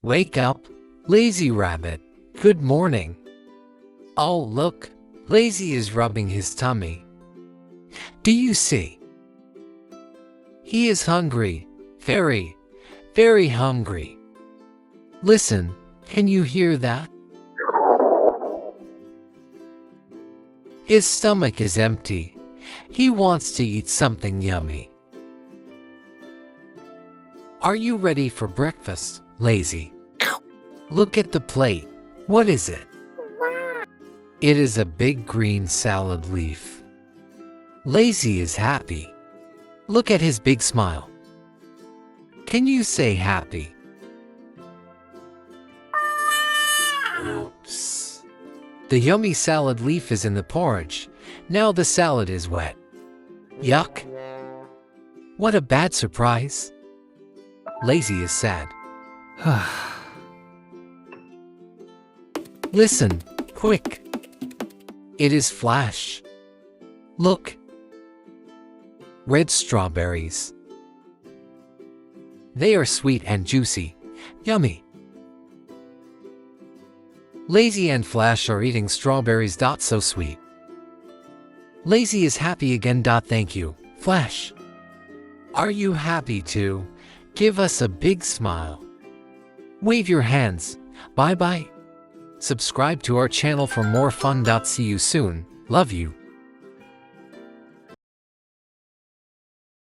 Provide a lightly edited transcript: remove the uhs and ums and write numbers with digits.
Wake up, lazy rabbit. Good morning. Oh, look, Lazy is rubbing his tummy. Do you see? He is hungry, very, very hungry. Listen, can you hear that? His stomach is empty. He wants to eat something yummy. Are you ready for breakfast, Lazy? Look at the plate. What is it? It is a big green salad leaf. Lazy is happy. Look at his big smile. Can you say happy? Oops. The yummy salad leaf is in the porridge. Now the salad is wet. Yuck. What a bad surprise. Lazy is sad. Listen, quick. It is Flash. Look. Red strawberries. They are sweet and juicy. Yummy. Lazy and Flash are eating strawberries. So sweet. Lazy is happy again. Thank you, Flash. Are you happy too? Give us a big smile. Wave your hands. Bye bye. Subscribe to our channel for more fun. See you soon. Love you.